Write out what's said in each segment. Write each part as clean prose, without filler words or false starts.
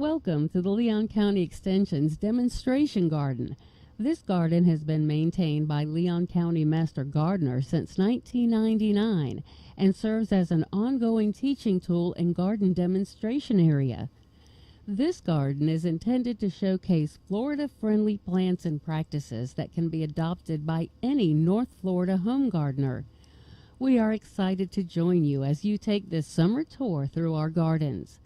Welcome to the Leon County Extension's demonstration garden. This garden has been maintained by Leon County Master Gardener since 1999 and serves as an ongoing teaching tool and garden demonstration area. This garden is intended to showcase Florida-friendly plants and practices that can be adopted by any North Florida home gardener. We are excited to join you as you take this summer tour through our gardens.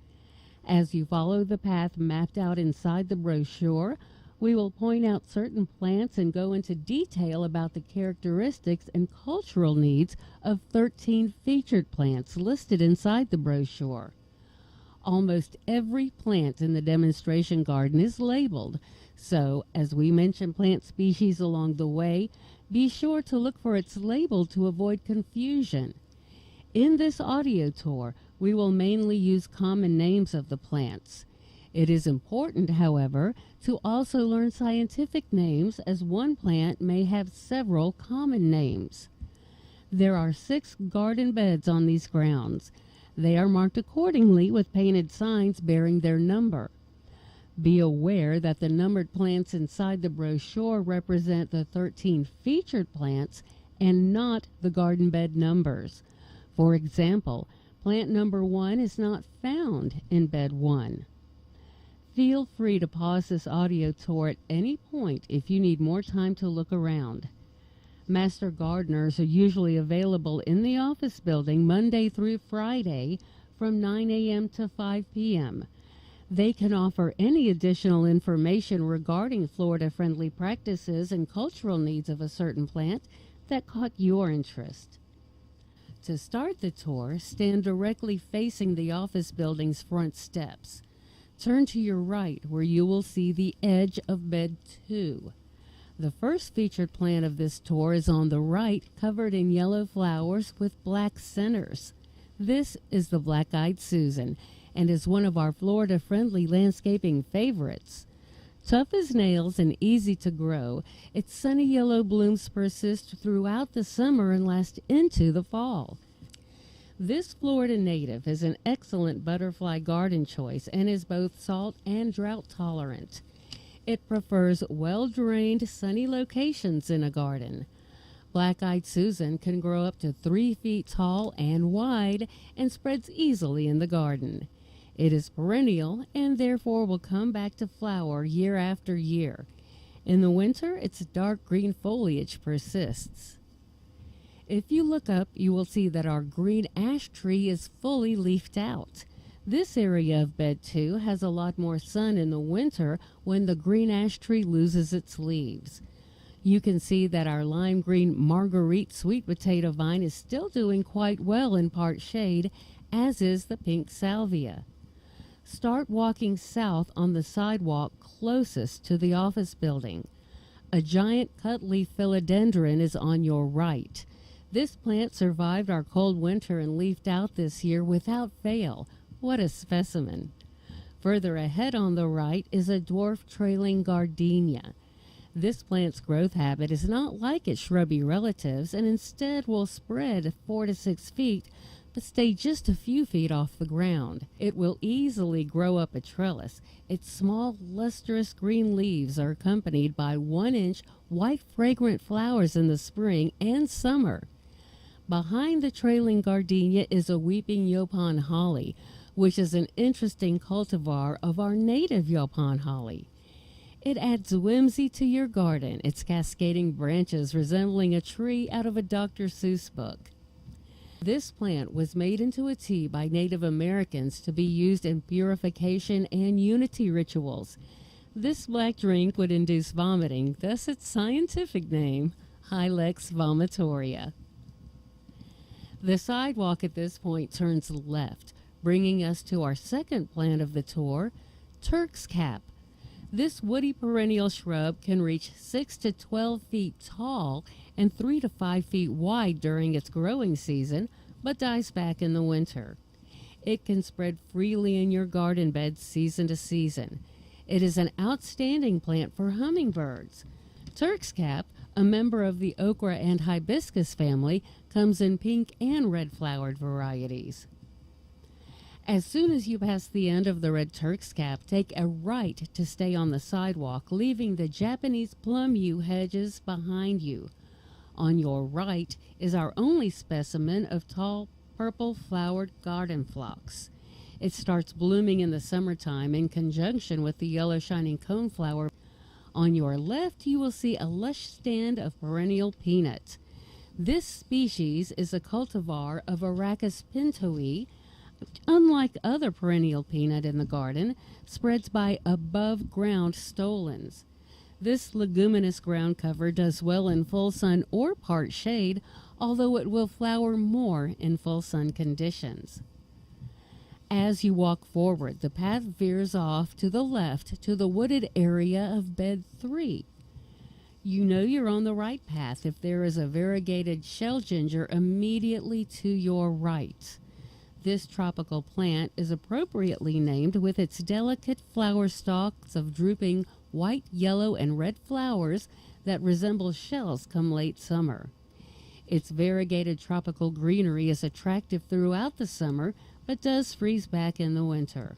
As you follow the path mapped out inside the brochure, we will point out certain plants and go into detail about the characteristics and cultural needs of 13 featured plants listed inside the brochure. Almost every plant in the demonstration garden is labeled, so as we mention plant species along the way, be sure to look for its label to avoid confusion. In this audio tour, we will mainly use common names of the plants. It is important, however, to also learn scientific names, as one plant may have several common names. There are 6 garden beds on these grounds. They are marked accordingly with painted signs bearing their number. Be aware that the numbered plants inside the brochure represent the 13 featured plants and not the garden bed numbers. For example, plant number 1 is not found in bed 1. Feel free to pause this audio tour at any point if you need more time to look around. Master gardeners are usually available in the office building Monday through Friday from 9 a.m. to 5 p.m. They can offer any additional information regarding Florida-friendly practices and cultural needs of a certain plant that caught your interest. To start the tour, stand directly facing the office building's front steps. Turn to your right where you will see the edge of bed 2. The first featured plant of this tour is on the right, covered in yellow flowers with black centers. This is the Black-Eyed Susan and is one of our Florida-friendly landscaping favorites. Tough as nails and easy to grow, its sunny yellow blooms persist throughout the summer and last into the fall. This Florida native is an excellent butterfly garden choice and is both salt and drought tolerant. It prefers well-drained, sunny locations in a garden. Black-Eyed Susan can grow up to 3 feet tall and wide and spreads easily in the garden. It is perennial and therefore will come back to flower year after year. In the winter, its dark green foliage persists. If you look up, you will see that our green ash tree is fully leafed out. This area of bed 2 has a lot more sun in the winter when the green ash tree loses its leaves. You can see that our lime green Marguerite sweet potato vine is still doing quite well in part shade, as is the pink salvia. Start walking south on the sidewalk closest to the office building. A giant cutleaf philodendron is on your right. This plant survived our cold winter and leafed out this year without fail. What a specimen. Further ahead on the right is a dwarf trailing gardenia. This plant's growth habit is not like its shrubby relatives and instead will spread 4 to 6 feet but stay just a few feet off the ground. It will easily grow up a trellis. Its small, lustrous green leaves are accompanied by 1-inch white fragrant flowers in the spring and summer. Behind the trailing gardenia is a weeping yaupon holly, which is an interesting cultivar of our native yaupon holly. It adds whimsy to your garden, its cascading branches resembling a tree out of a Dr. Seuss book. This plant was made into a tea by Native Americans to be used in purification and unity rituals. This black drink would induce vomiting, thus its scientific name, Hylex vomitoria. The sidewalk at this point turns left, bringing us to our second plant of the tour, Turk's Cap. This woody perennial shrub can reach 6 to 12 feet tall and 3 to 5 feet wide during its growing season, but dies back in the winter. It can spread freely in your garden beds season to season. It is an outstanding plant for hummingbirds. Turk's Cap, a member of the okra and hibiscus family, comes in pink and red flowered varieties. As soon as you pass the end of the Red Turk's Cap, take a right to stay on the sidewalk, leaving the Japanese plum yew hedges behind you. On your right is our only specimen of tall purple flowered garden phlox. It starts blooming in the summertime in conjunction with the yellow shining coneflower. On your left, you will see a lush stand of perennial peanut. This species is a cultivar of Arachis pintoi. Unlike other perennial peanut in the garden, spreads by above-ground stolons. This leguminous ground cover does well in full sun or part shade, although it will flower more in full sun conditions. As you walk forward, the path veers off to the left to the wooded area of bed 3. You know you're on the right path if there is a variegated shell ginger immediately to your right. This tropical plant is appropriately named with its delicate flower stalks of drooping white, yellow, and red flowers that resemble shells come late summer. Its variegated tropical greenery is attractive throughout the summer, but does freeze back in the winter.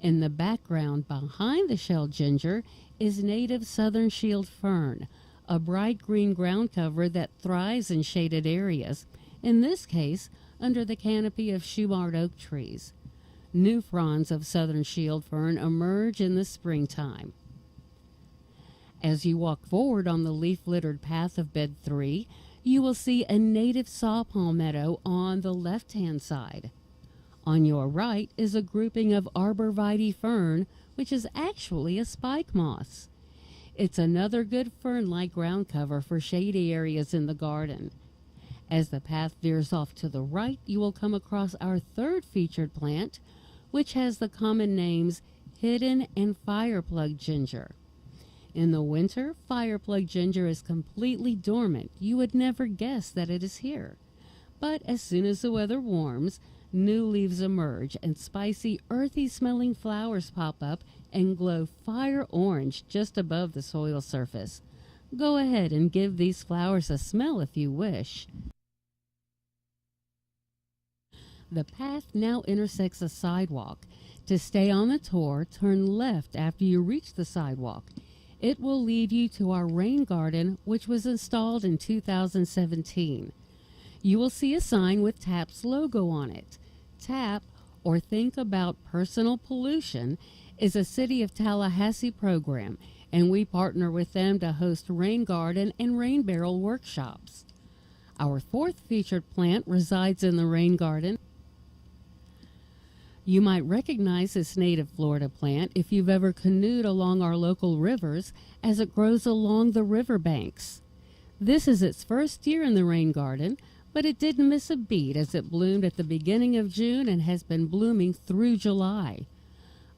In the background behind the shell ginger is native southern shield fern, a bright green ground cover that thrives in shaded areas, in this case under the canopy of shoe-barred oak trees. New fronds of southern shield fern emerge in the springtime. As you walk forward on the leaf-littered path of bed 3, you will see a native saw palmetto on the left-hand side. On your right is a grouping of arborvitae fern, which is actually a spike moss. It's another good fern-like ground cover for shady areas in the garden. As the path veers off to the right, you will come across our third featured plant, which has the common names hidden and fireplug ginger. In the winter, fireplug ginger is completely dormant. You would never guess that it is here. But as soon as the weather warms, new leaves emerge and spicy, earthy-smelling flowers pop up and glow fire orange just above the soil surface. Go ahead and give these flowers a smell if you wish. The path now intersects a sidewalk. To stay on the tour, turn left after you reach the sidewalk. It will lead you to our rain garden, which was installed in 2017. You will see a sign with TAP's logo on it. TAP, or Think About Personal Pollution, is a City of Tallahassee program, and we partner with them to host rain garden and rain barrel workshops. Our fourth featured plant resides in the rain garden. You might recognize this native Florida plant if you've ever canoed along our local rivers, as it grows along the riverbanks. This is its first year in the rain garden, but it didn't miss a beat as it bloomed at the beginning of June and has been blooming through July.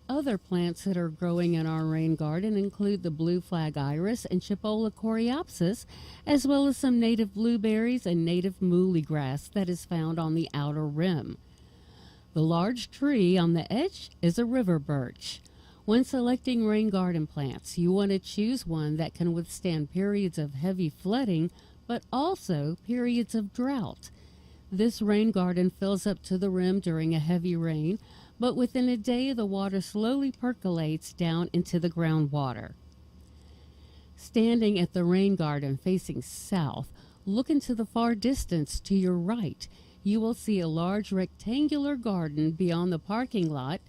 Other plants that are growing in our rain garden include the blue flag iris and Chipola coreopsis, as well as some native blueberries and native muhly grass that is found on the outer rim. The large tree on the edge is a river birch. When selecting rain garden plants, you want to choose one that can withstand periods of heavy flooding, but also periods of drought. This rain garden fills up to the rim during a heavy rain, but within a day the water slowly percolates down into the groundwater. Standing at the rain garden facing south, look into the far distance to your right. You will see a large rectangular garden beyond the parking lot,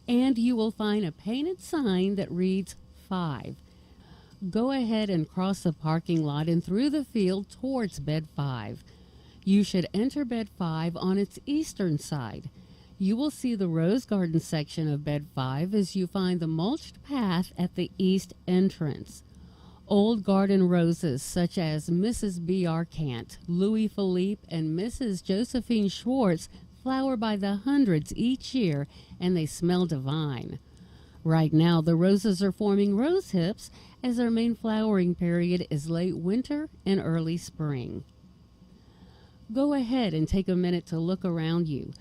and you will find a painted sign that reads 5. Go ahead and cross the parking lot and through the field towards bed 5. You should enter bed 5 on its eastern side. You will see the rose garden section of bed 5 as you find the mulched path at the east entrance. Old garden roses such as Mrs. B. Arcant, Louis Philippe, and Mrs. Josephine Schwartz flower by the hundreds each year, and they smell divine. Right now, the roses are forming rose hips as their main flowering period is late winter and early spring. Go ahead and take a minute to look around you.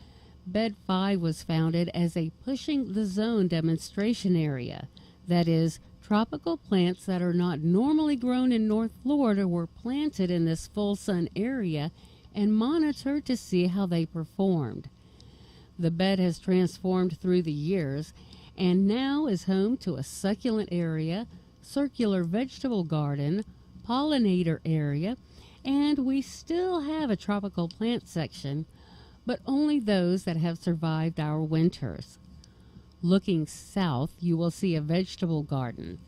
Bed 5 was founded as a Pushing the Zone demonstration area. That is, tropical plants that are not normally grown in North Florida were planted in this full sun area and monitored to see how they performed. The bed has transformed through the years and now is home to a succulent area, circular vegetable garden, pollinator area, and we still have a tropical plant section, but only those that have survived our winters. Looking south, you will see a vegetable garden.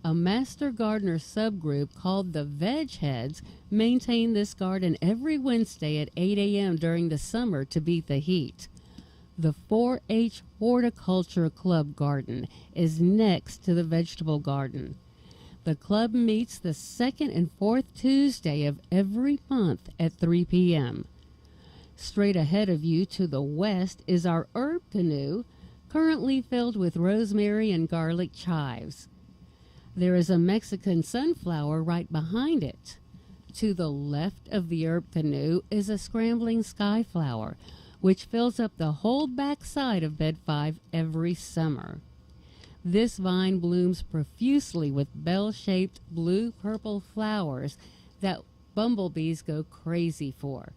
A Master Gardener subgroup called the Veg Heads maintain this garden every Wednesday at 8 a.m. during the summer to beat the heat. The 4-H Horticulture Club garden is next to the vegetable garden. The club meets the second and fourth Tuesday of every month at 3 p.m. Straight ahead of you to the west is our herb canoe, currently filled with rosemary and garlic chives. There is a Mexican sunflower right behind it. To the left of the herb canoe is a scrambling skyflower, which fills up the whole back side of Bed 5 every summer. This vine blooms profusely with bell-shaped blue-purple flowers that bumblebees go crazy for.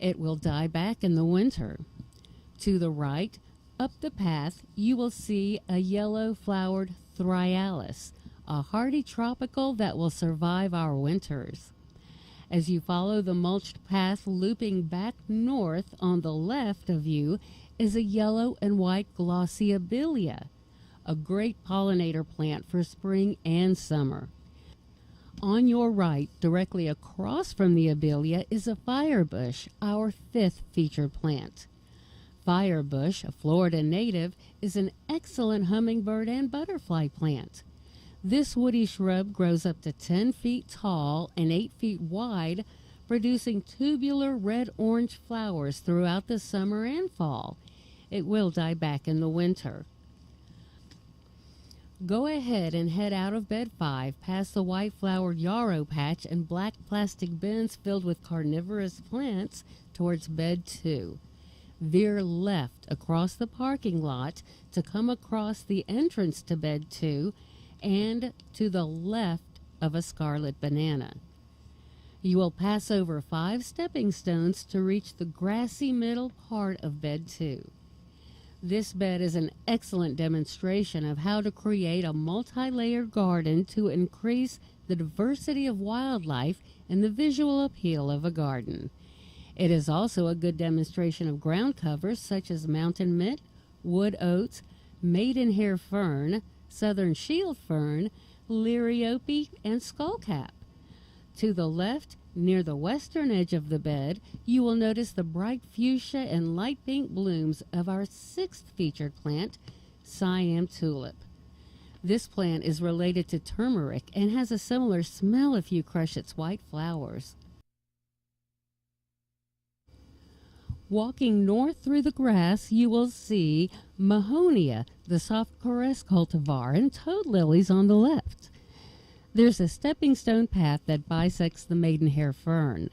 It will die back in the winter. To the right, up the path, you will see a yellow-flowered thryallis, a hardy tropical that will survive our winters. As you follow the mulched path looping back north, on the left of you is a yellow and white glossy abelia, a great pollinator plant for spring and summer. On your right, directly across from the abelia, is a firebush, our fifth featured plant. Firebush, a Florida native, is an excellent hummingbird and butterfly plant. This woody shrub grows up to 10 feet tall and 8 feet wide, producing tubular red-orange flowers throughout the summer and fall. It will die back in the winter. Go ahead and head out of Bed 5 past the white-flowered yarrow patch and black plastic bins filled with carnivorous plants towards Bed 2. Veer left across the parking lot to come across the entrance to Bed 2 and to the left of a scarlet banana. You will pass over 5 stepping stones to reach the grassy middle part of Bed 2. This bed is an excellent demonstration of how to create a multi-layered garden to increase the diversity of wildlife and the visual appeal of a garden. It is also a good demonstration of ground covers such as mountain mint, wood oats, maidenhair fern, southern shield fern, liriope, and skullcap. To the left, near the western edge of the bed, you will notice the bright fuchsia and light pink blooms of our sixth featured plant, Siam tulip. This plant is related to turmeric and has a similar smell if you crush its white flowers. Walking north through the grass, you will see Mahonia, the soft caress cultivar, and toad lilies on the left. There's a stepping stone path that bisects the maidenhair fern.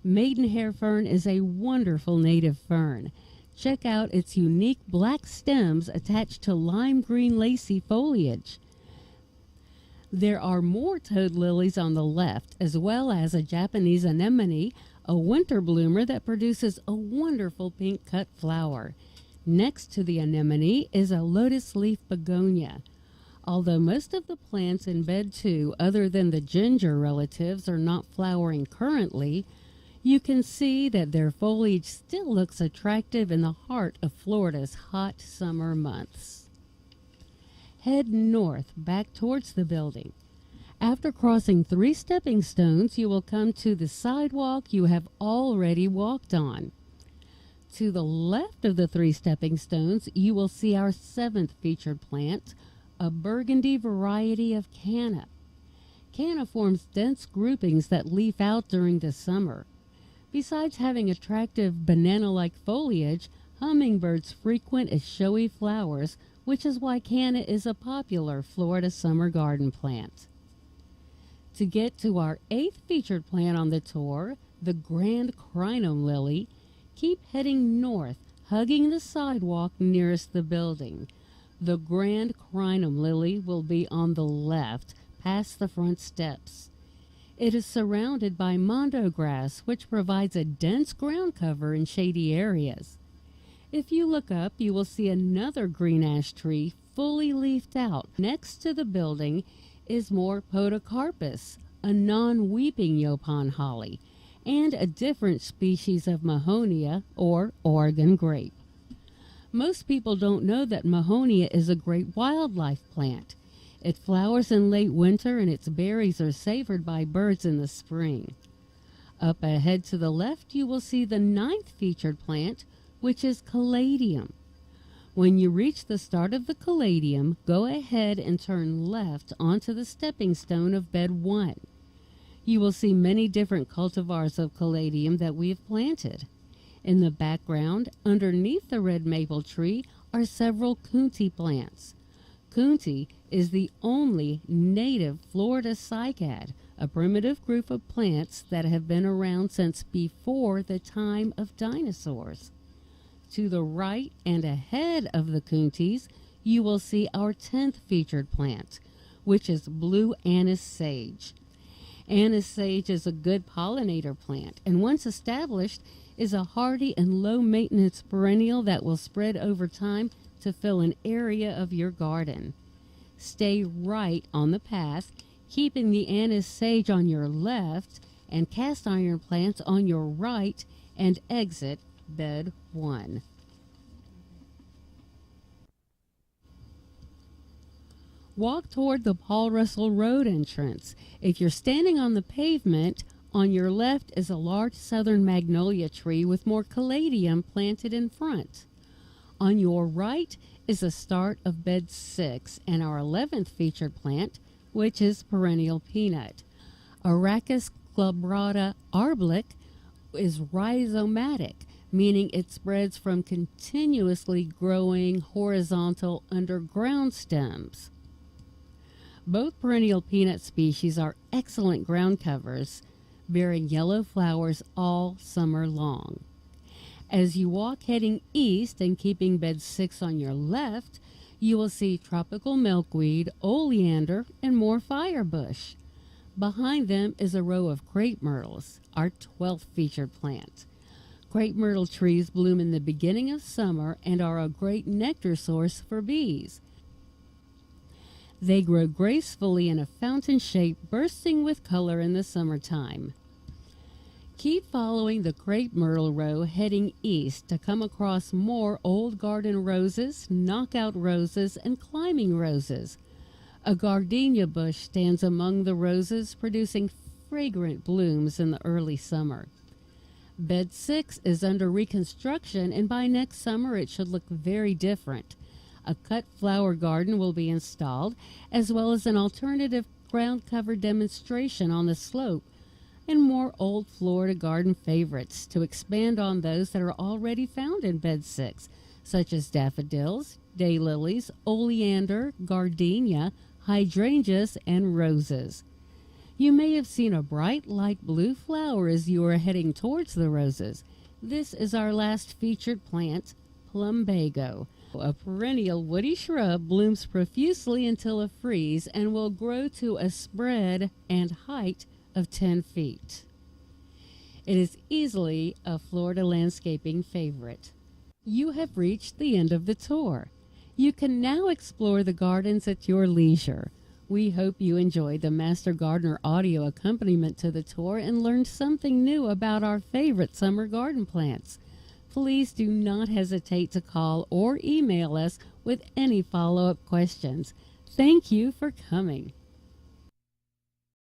Maidenhair fern is a wonderful native fern. Check out its unique black stems attached to lime green lacy foliage. There are more toad lilies on the left, as well as a Japanese anemone, a winter bloomer that produces a wonderful pink cut flower. Next to the anemone is a lotus leaf begonia. Although most of the plants in Bed 2, other than the ginger relatives, are not flowering currently, you can see that their foliage still looks attractive in the heart of Florida's hot summer months. Head north back towards the building. After crossing 3 stepping stones, you will come to the sidewalk you have already walked on. To the left of the 3 stepping stones, you will see our 7th featured plant, a burgundy variety of canna. Canna forms dense groupings that leaf out during the summer. Besides having attractive banana-like foliage, hummingbirds frequent its showy flowers, which is why canna is a popular Florida summer garden plant. To get to our 8th featured plant on the tour, the grand crinum lily, keep heading north, hugging the sidewalk nearest the building. The grand crinum lily will be on the left, past the front steps. It is surrounded by mondo grass, which provides a dense ground cover in shady areas. If you look up, you will see another green ash tree fully leafed out. Next to the building is more podocarpus, a non-weeping Yaupon holly, and a different species of Mahonia, or Oregon grape. Most people don't know that Mahonia is a great wildlife plant. It flowers in late winter and its berries are savored by birds in the spring. Up ahead to the left, you will see the 9th featured plant, which is caladium. When you reach the start of the caladium, go ahead and turn left onto the stepping stone of bed 1. You will see many different cultivars of caladium that we have planted. In the background, underneath the red maple tree, are several coontie plants. Coontie is the only native Florida cycad, a primitive group of plants that have been around since before the time of dinosaurs. To the right and ahead of the coonties, you will see our 10th featured plant, which is blue anise sage. Anise sage is a good pollinator plant, and once established, is a hardy and low-maintenance perennial that will spread over time to fill an area of your garden. Stay right on the path, keeping the anise sage on your left and cast iron plants on your right, and exit bed 1. Walk toward the Paul Russell Road entrance. If you're standing on the pavement, on your left is a large southern magnolia tree with more caladium planted in front. On your right is the start of bed 6 and our 11th featured plant, which is perennial peanut. Arachis glabrata arblic is rhizomatic, meaning it spreads from continuously growing horizontal underground stems. Both perennial peanut species are excellent ground covers, bearing yellow flowers all summer long. As you walk heading east and keeping bed 6 on your left, you will see tropical milkweed, oleander, and more firebush. Behind them is a row of crepe myrtles, our 12th featured plant. Crepe myrtle trees bloom in the beginning of summer and are a great nectar source for bees. They grow gracefully in a fountain shape, bursting with color in the summertime. Keep following the crepe myrtle row heading east to come across more old garden roses, knockout roses, and climbing roses. A gardenia bush stands among the roses, producing fragrant blooms in the early summer. Bed 6 is under reconstruction, and by next summer it should look very different. A cut flower garden will be installed, as well as an alternative ground cover demonstration on the slope, and more old Florida garden favorites to expand on those that are already found in bed 6, such as daffodils, daylilies, oleander, gardenia, hydrangeas, and roses. You may have seen a bright light blue flower as you are heading towards the roses. This is our last featured plant, plumbago. A perennial woody shrub, blooms profusely until a freeze and will grow to a spread and height of 10 feet. It is easily a Florida landscaping favorite. You have reached the end of the tour. You can now explore the gardens at your leisure. We hope you enjoyed the Master Gardener audio accompaniment to the tour and learned something new about our favorite summer garden plants. Please do not hesitate to call or email us with any follow-up questions. Thank you for coming.